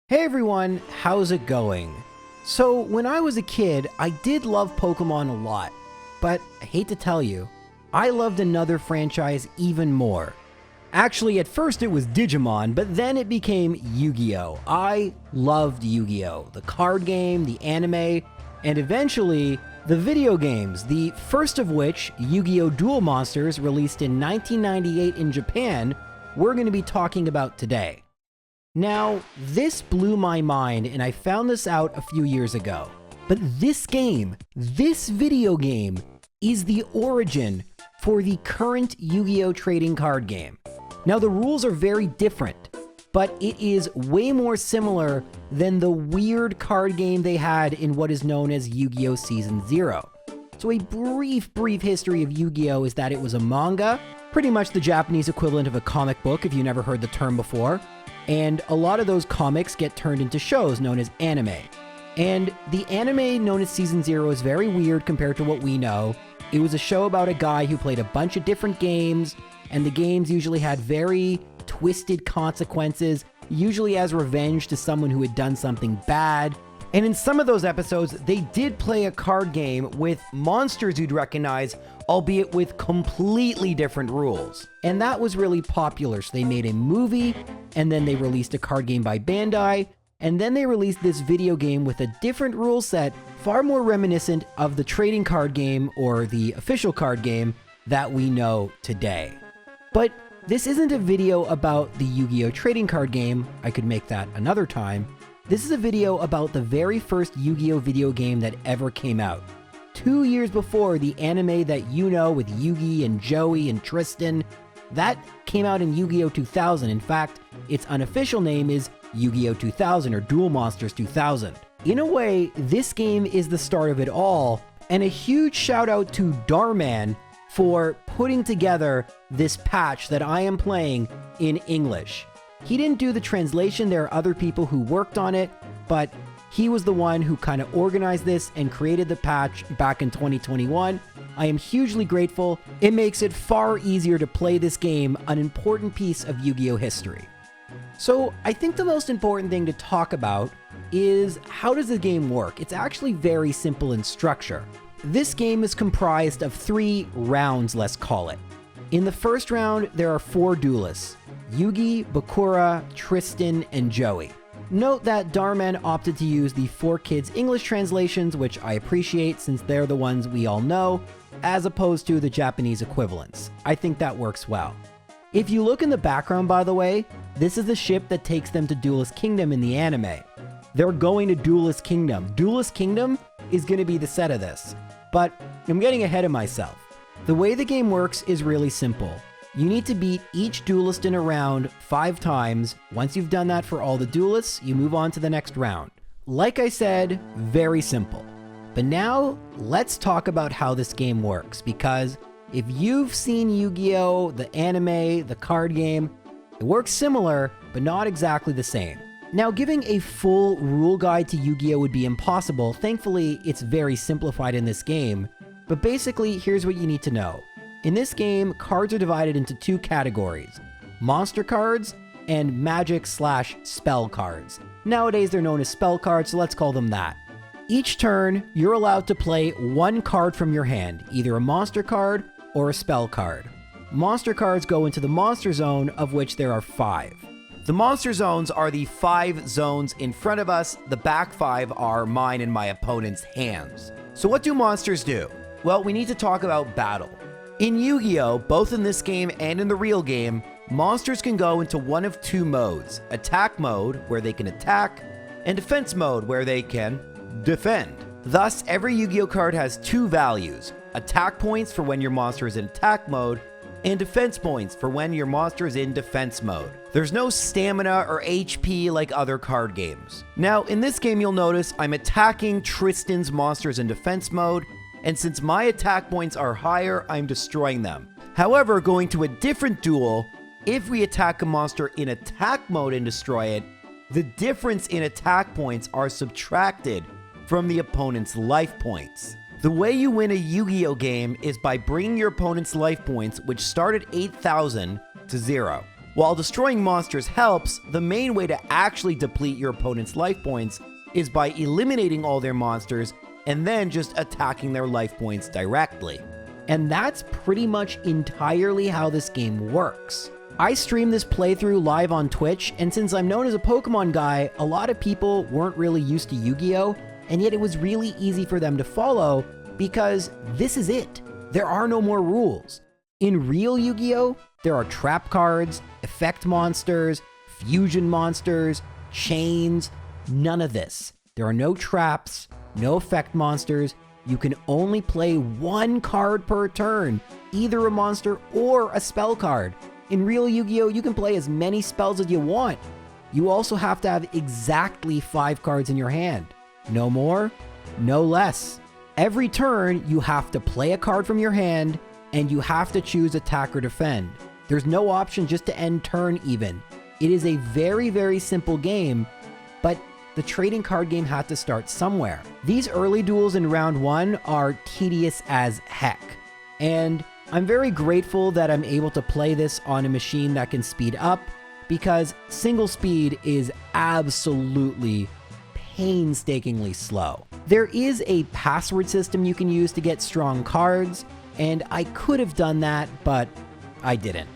Hey everyone, how's it going? So when I was a kid, I did love Pokemon a lot, but I hate to tell you, I loved another franchise even more. Actually, at first it was Digimon, but then it became Yu-Gi-Oh! I loved Yu-Gi-Oh! The card game, the anime, and eventually the video games, the first of which, Yu-Gi-Oh! Duel Monsters, released in 1998 in Japan, we're going to be talking about today. Now, this blew my mind, and I found this out a few years ago. But this video game, is the origin for the current Yu-Gi-Oh! Trading card game. Now, the rules are very different, but it is way more similar than the weird card game they had in what is known as Yu-Gi-Oh! Season 0. So a brief history of Yu-Gi-Oh! Is that it was a manga, pretty much the Japanese equivalent of a comic book if you never heard the term before. And a lot of those comics get turned into shows known as anime. And the anime known as Season 0 is very weird compared to what we know. It was a show about a guy who played a bunch of different games, and the games usually had very twisted consequences, usually as revenge to someone who had done something bad. And in some of those episodes, they did play a card game with monsters you'd recognize, albeit with completely different rules. And that was really popular, so they made a movie, and then they released a card game by Bandai, and then they released this video game with a different rule set, far more reminiscent of the trading card game or the official card game that we know today. But this isn't a video about the Yu-Gi-Oh! Trading card game. I could make that another time. This is a video about the very first Yu-Gi-Oh! Video game that ever came out. 2 years before the anime that you know with Yugi and Joey and Tristan, that came out in Yu-Gi-Oh! 2000. In fact, its unofficial name is Yu-Gi-Oh! 2000 or Duel Monsters 2000. In a way, this game is the start of it all, and a huge shout out to Darman for putting together this patch that I am playing in English. He didn't do the translation, there are other people who worked on it, but he was the one who kind of organized this and created the patch back in 2021. I am hugely grateful. It makes it far easier to play this game, an important piece of Yu-Gi-Oh! History. So I think the most important thing to talk about is how does the game work? It's actually very simple in structure. This game is comprised of 3 rounds, let's call it. In the first round, there are 4 duelists: Yugi, Bakura, Tristan, and Joey. Note that Darman opted to use the 4Kids English translations, which I appreciate since they're the ones we all know, as opposed to the Japanese equivalents. I think that works well. If you look in the background, by the way, this is the ship that takes them to Duelist Kingdom in the anime. They're going to Duelist Kingdom. Duelist Kingdom is going to be the set of this. But I'm getting ahead of myself. The way the game works is really simple. You need to beat each duelist in a round 5 times. Once you've done that for all the duelists, you move on to the next round. Like I said, very simple. But now, let's talk about how this game works, because if you've seen Yu-Gi-Oh!, the anime, the card game, it works similar, but not exactly the same. Now, giving a full rule guide to Yu-Gi-Oh! Would be impossible. Thankfully, it's very simplified in this game. But basically, here's what you need to know. In this game, cards are divided into 2 categories: monster cards and magic/spell cards. Nowadays, they're known as spell cards, so let's call them that. Each turn, you're allowed to play 1 card from your hand, either a monster card or a spell card. Monster cards go into the monster zone, of which there are 5. The monster zones are the 5 zones in front of us. The back 5 are mine and my opponent's hands. So what do monsters do? Well, we need to talk about battle. In Yu-Gi-Oh!, both in this game and in the real game, monsters can go into one of 2 modes: attack mode, where they can attack, and defense mode, where they can defend. Thus, every Yu-Gi-Oh! Card has 2 values: attack points for when your monster is in attack mode, and defense points for when your monster is in defense mode. There's no stamina or HP like other card games. Now, in this game, you'll notice I'm attacking Tristan's monsters in defense mode, and since my attack points are higher, I'm destroying them. However, going to a different duel, if we attack a monster in attack mode and destroy it, the difference in attack points are subtracted from the opponent's life points. The way you win a Yu-Gi-Oh! Game is by bringing your opponent's life points, which start at 8,000, to 0. While destroying monsters helps, the main way to actually deplete your opponent's life points is by eliminating all their monsters and then just attacking their life points directly. And that's pretty much entirely how this game works. I streamed this playthrough live on Twitch, and since I'm known as a Pokemon guy, a lot of people weren't really used to Yu-Gi-Oh, and yet it was really easy for them to follow because this is it. There are no more rules. In real Yu-Gi-Oh, there are trap cards, effect monsters, fusion monsters, chains, none of this. There are no traps, no effect monsters. You can only play one card per turn, either a monster or a spell card. In real Yu-Gi-Oh, you can play as many spells as you want. You also have to have exactly 5 cards in your hand. No more, no less. Every turn, you have to play a card from your hand, and you have to choose attack or defend. There's no option just to end turn even. It is a very, very simple game, but the trading card game had to start somewhere. These early duels in round 1 are tedious as heck, and I'm very grateful that I'm able to play this on a machine that can speed up, because single speed is absolutely painstakingly slow. There is a password system you can use to get strong cards, and I could have done that, but I didn't.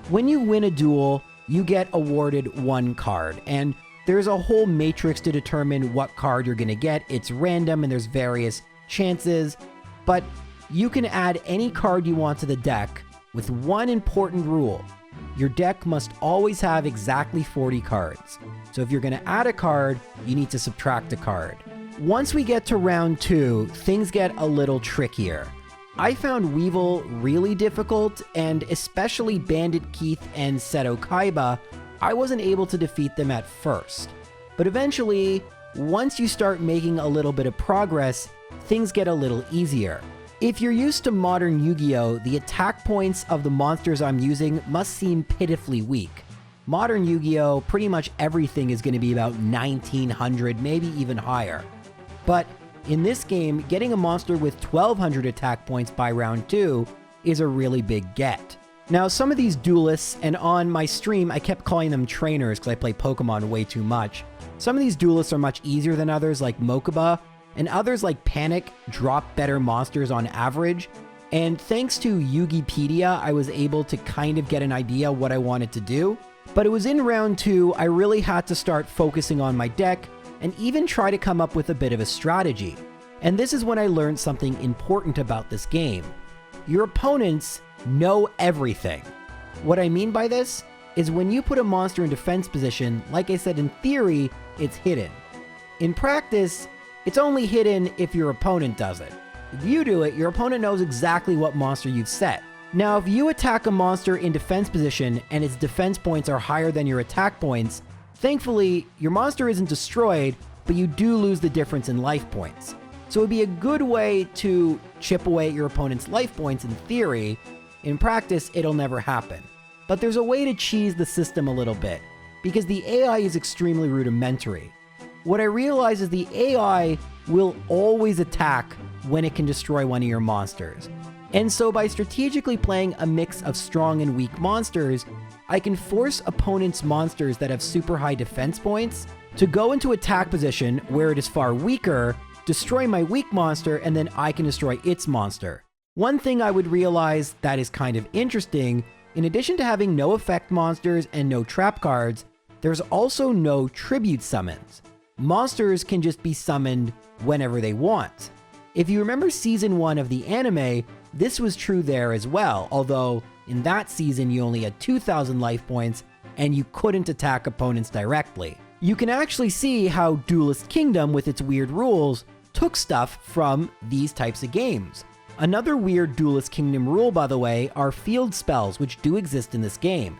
When you win a duel, you get awarded 1 card, and there's a whole matrix to determine what card you're gonna get. It's random and there's various chances, but you can add any card you want to the deck with one important rule. Your deck must always have exactly 40 cards. So if you're gonna add a card, you need to subtract a card. Once we get to round 2, things get a little trickier. I found Weevil really difficult, and especially Bandit Keith and Seto Kaiba, I wasn't able to defeat them at first. But eventually, once you start making a little bit of progress, things get a little easier. If you're used to modern Yu-Gi-Oh, the attack points of the monsters I'm using must seem pitifully weak. Modern Yu-Gi-Oh, pretty much everything is going to be about 1900, maybe even higher. But in this game, getting a monster with 1200 attack points by round 2 is a really big get. Now, some of these duelists, and on my stream, I kept calling them trainers because I play Pokemon way too much. Some of these duelists are much easier than others, like Mokuba, and others like Panic drop better monsters on average. And thanks to Yugipedia, I was able to kind of get an idea what I wanted to do. But it was in round 2, I really had to start focusing on my deck and even try to come up with a bit of a strategy. And this is when I learned something important about this game. Your opponents know everything. What I mean by this is when you put a monster in defense position, like I said, in theory, it's hidden. In practice, it's only hidden if your opponent does it. If you do it, your opponent knows exactly what monster you've set. Now, if you attack a monster in defense position and its defense points are higher than your attack points, thankfully, your monster isn't destroyed, but you do lose the difference in life points. So it'd be a good way to chip away at your opponent's life points in theory. In practice, it'll never happen. But there's a way to cheese the system a little bit, because the AI is extremely rudimentary. What I realize is the AI will always attack when it can destroy one of your monsters. And so by strategically playing a mix of strong and weak monsters, I can force opponents' monsters that have super high defense points to go into attack position where it is far weaker, destroy my weak monster, and then I can destroy its monster. One thing I would realize that is kind of interesting, in addition to having no effect monsters and no trap cards, there's also no tribute summons. Monsters can just be summoned whenever they want. If you remember season 1 of the anime, this was true there as well, although in that season you only had 2,000 life points and you couldn't attack opponents directly. You can actually see how Duelist Kingdom, with its weird rules, took stuff from these types of games. Another weird Duelist Kingdom rule, by the way, are field spells, which do exist in this game.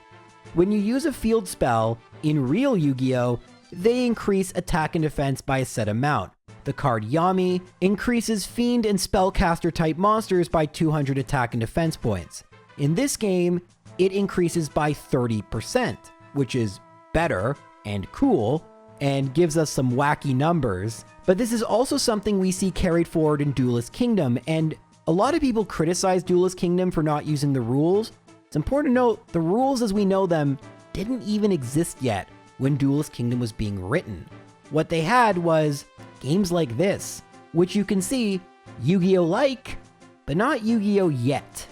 When you use a field spell in real Yu-Gi-Oh, they increase attack and defense by a set amount. The card Yami increases Fiend and Spellcaster type monsters by 200 attack and defense points. In this game, it increases by 30%, which is better and cool, and gives us some wacky numbers. But this is also something we see carried forward in Duelist Kingdom, and a lot of people criticize Duelist Kingdom for not using the rules. It's important to note, the rules as we know them didn't even exist yet when Duelist Kingdom was being written. What they had was games like this, which you can see Yu-Gi-Oh like, but not Yu-Gi-Oh yet.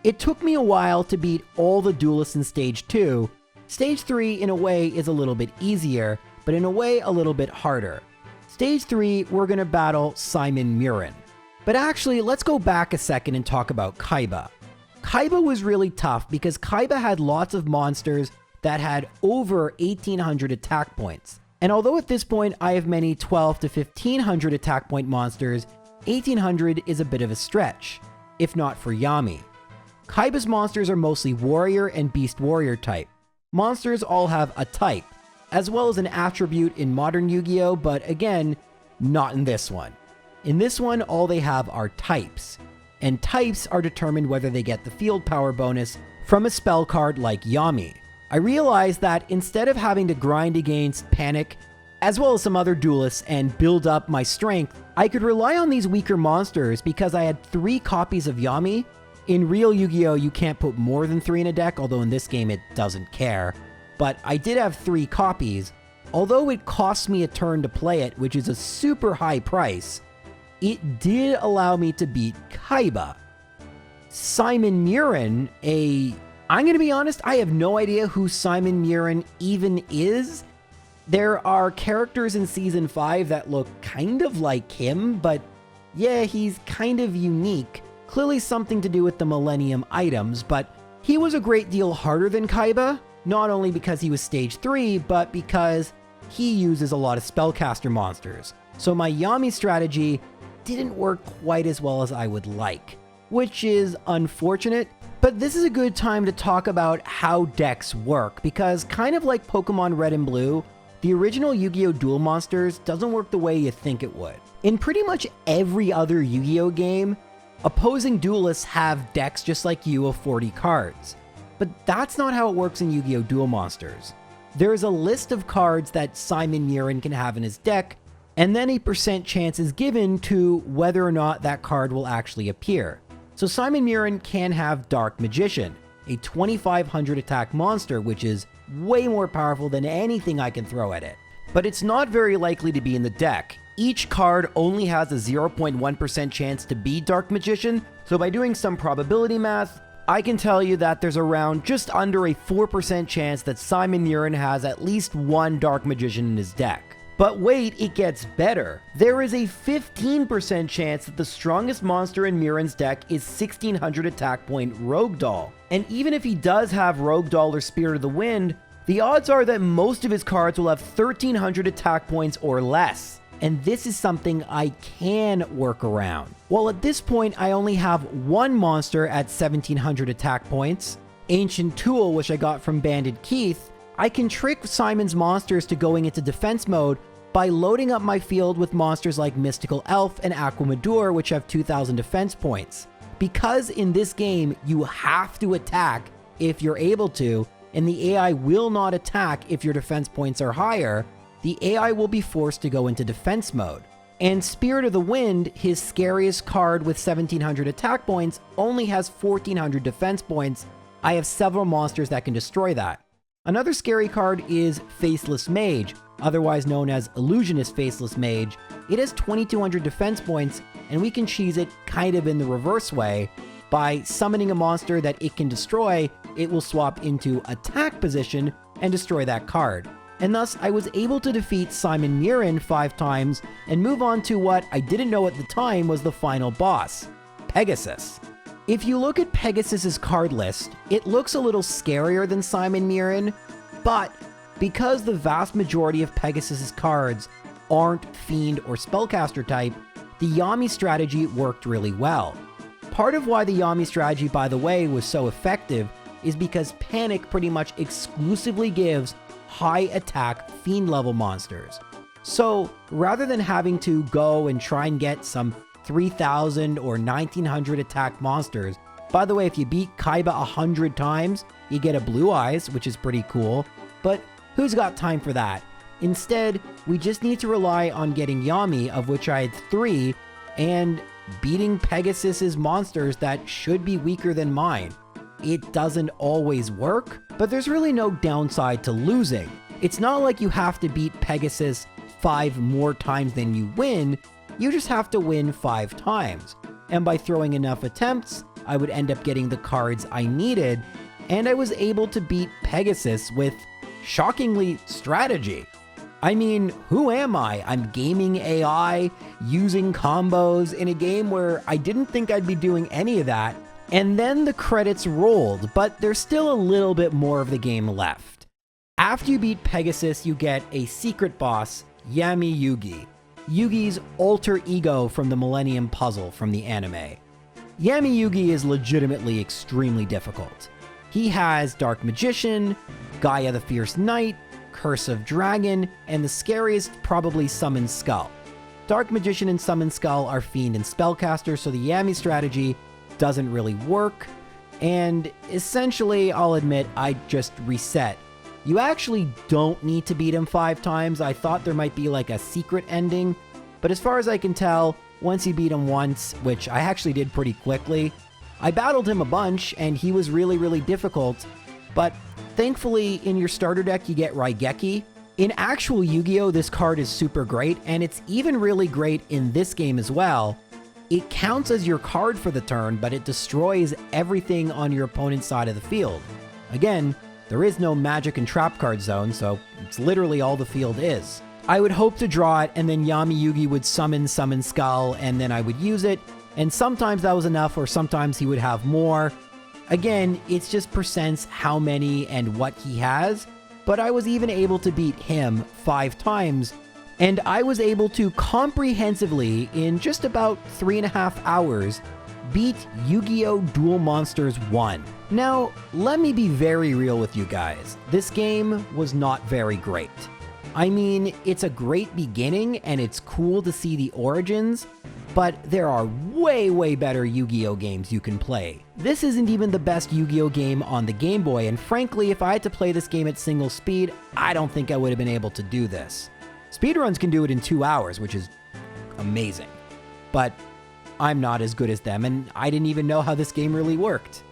It took me a while to beat all the duelists in Stage 2. Stage 3 in a way is a little bit easier, but in a way a little bit harder. Stage 3, we're gonna battle Simon Murin. But actually, let's go back a second and talk about Kaiba. Kaiba was really tough because Kaiba had lots of monsters that had over 1800 attack points. And although at this point I have many 12 to 1500 attack point monsters, 1800 is a bit of a stretch, if not for Yami. Kaiba's monsters are mostly warrior and beast warrior type. Monsters all have a type, as well as an attribute in modern Yu-Gi-Oh, but again, not in this one. In this one, all they have are types, and types are determined whether they get the field power bonus from a spell card like Yami. I realized that instead of having to grind against Panic, as well as some other duelists, and build up my strength, I could rely on these weaker monsters because I had 3 copies of Yami. In real Yu-Gi-Oh, you can't put more than 3 in a deck, although in this game it doesn't care. But I did have 3 copies. Although it cost me a turn to play it, which is a super high price, it did allow me to beat Kaiba. Simon Murin, I'm gonna be honest, I have no idea who Simon Murin even is. There are characters in Season 5 that look kind of like him, but yeah, he's kind of unique. Clearly something to do with the Millennium items, but he was a great deal harder than Kaiba, not only because he was Stage 3, but because he uses a lot of spellcaster monsters. So my Yami strategy didn't work quite as well as I would like, which is unfortunate, but this is a good time to talk about how decks work, because kind of like Pokemon Red and Blue, the original Yu-Gi-Oh! Duel Monsters doesn't work the way you think it would. In pretty much every other Yu-Gi-Oh! Game, opposing duelists have decks just like you of 40 cards. But that's not how it works in Yu-Gi-Oh! Duel Monsters. There is a list of cards that Simon Murin can have in his deck, and then a % chance is given to whether or not that card will actually appear. So Simon Murin can have Dark Magician, a 2500 attack monster, which is way more powerful than anything I can throw at it. But it's not very likely to be in the deck. Each card only has a 0.1% chance to be Dark Magician, so by doing some probability math, I can tell you that there's around just under a 4% chance that Simon Murin has at least one Dark Magician in his deck. But wait, it gets better. There is a 15% chance that the strongest monster in Murin's deck is 1600 attack point Rogue Doll. And even if he does have Rogue Doll or Spirit of the Wind, the odds are that most of his cards will have 1300 attack points or less. And this is something I can work around. Well, at this point, I only have one monster at 1700 attack points, Ancient Tool, which I got from Banded Keith. I can trick Simon's monsters to going into defense mode by loading up my field with monsters like Mystical Elf and Aquamadour, which have 2000 defense points. Because in this game, you have to attack if you're able to, and the AI will not attack if your defense points are higher, the AI will be forced to go into defense mode. And Spirit of the Wind, his scariest card with 1700 attack points, only has 1400 defense points. I have several monsters that can destroy that. Another scary card is Faceless Mage, otherwise known as Illusionist Faceless Mage. It has 2200 defense points, and we can cheese it kind of in the reverse way. By summoning a monster that it can destroy, it will swap into attack position and destroy that card. And thus, I was able to defeat Simon Murin 5 times and move on to what I didn't know at the time was the final boss, Pegasus. If you look at Pegasus's card list, it looks a little scarier than Simon Murin, but because the vast majority of Pegasus's cards aren't Fiend or Spellcaster type, the Yami strategy worked really well. Part of why the Yami strategy, by the way, was so effective is because Panic pretty much exclusively gives high attack Fiend level monsters. So rather than having to go and try and get some 3000 or 1900 attack monsters, by the way, if you beat Kaiba 100 times, you get a Blue Eyes, which is pretty cool, but who's got time for that? Instead, we just need to rely on getting Yami, of which I had 3, and beating Pegasus's monsters that should be weaker than mine. it doesn't always work, but there's really no downside to losing. It's not like you have to beat Pegasus 5 more times than you win, you just have to win 5 times. And by throwing enough attempts, I would end up getting the cards I needed, and I was able to beat Pegasus with, shockingly, strategy. I mean, who am I? I'm gaming AI, using combos in a game where I didn't think I'd be doing any of that, and then the credits rolled, but there's still a little bit more of the game left. After you beat Pegasus, you get a secret boss, Yami Yugi, Yugi's alter ego from the Millennium Puzzle from the anime. Yami Yugi is legitimately extremely difficult. He has Dark Magician, Gaia the Fierce Knight, Curse of Dragon, and the scariest probably Summon Skull. Dark Magician and Summon Skull are Fiend and Spellcaster, so the Yami strategy doesn't really work, and essentially, I'll admit, I just reset. You actually don't need to beat him 5 times. I thought there might be like a secret ending, but as far as I can tell, once you beat him once, which I actually did pretty quickly, I battled him a bunch and he was really difficult, but thankfully in your starter deck you get Raigeki. In actual Yu-Gi-Oh, this card is super great, and it's even really great in this game as well. It counts as your card for the turn, but it destroys everything on your opponent's side of the field. Again, there is no magic and trap card zone, so it's literally all the field is. I would hope to draw it, and then Yami Yugi would summon Skull, and then I would use it, and sometimes that was enough, or sometimes he would have more. Again, it's just percents how many and what he has, but I was even able to beat him 5 times, and I was able to comprehensively, in just about 3.5 hours, beat Yu-Gi-Oh! Duel Monsters 1. Now, let me be very real with you guys. This game was not very great. I mean, it's a great beginning, and it's cool to see the origins, but there are way better Yu-Gi-Oh! Games you can play. This isn't even the best Yu-Gi-Oh! Game on the Game Boy, and frankly, if I had to play this game at single speed, I don't think I would have been able to do this. Speedruns can do it in 2 hours, which is amazing. But I'm not as good as them, and I didn't even know how this game really worked.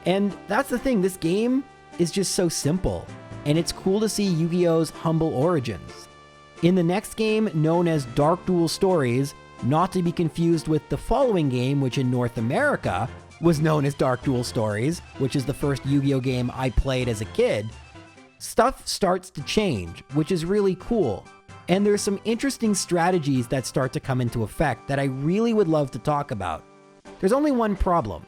And that's the thing, this game is just so simple, and it's cool to see Yu-Gi-Oh's humble origins. In the next game, known as Dark Duel Stories, not to be confused with the following game, which in North America was known as Dark Duel Stories, which is the first Yu-Gi-Oh game I played as a kid, stuff starts to change, which is really cool. And there's some interesting strategies that start to come into effect that I really would love to talk about. There's only one problem.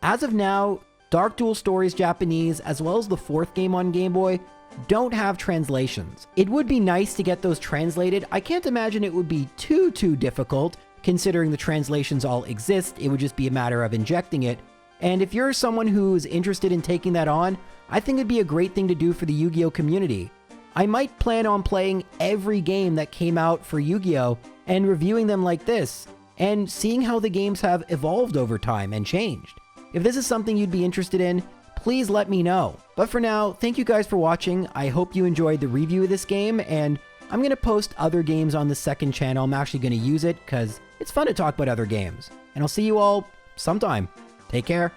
As of now, Dark Duel Stories Japanese, as well as the 4th game on Game Boy, don't have translations. It would be nice to get those translated. I can't imagine it would be too difficult, considering the translations all exist. It would just be a matter of injecting it. And if you're someone who's interested in taking that on, I think it'd be a great thing to do for the Yu-Gi-Oh community. I might plan on playing every game that came out for Yu-Gi-Oh! And reviewing them like this, and seeing how the games have evolved over time and changed. If this is something you'd be interested in, please let me know. But for now, thank you guys for watching. I hope you enjoyed the review of this game, and I'm going to post other games on the second channel. I'm actually going to use it because it's fun to talk about other games. And I'll see you all sometime. Take care.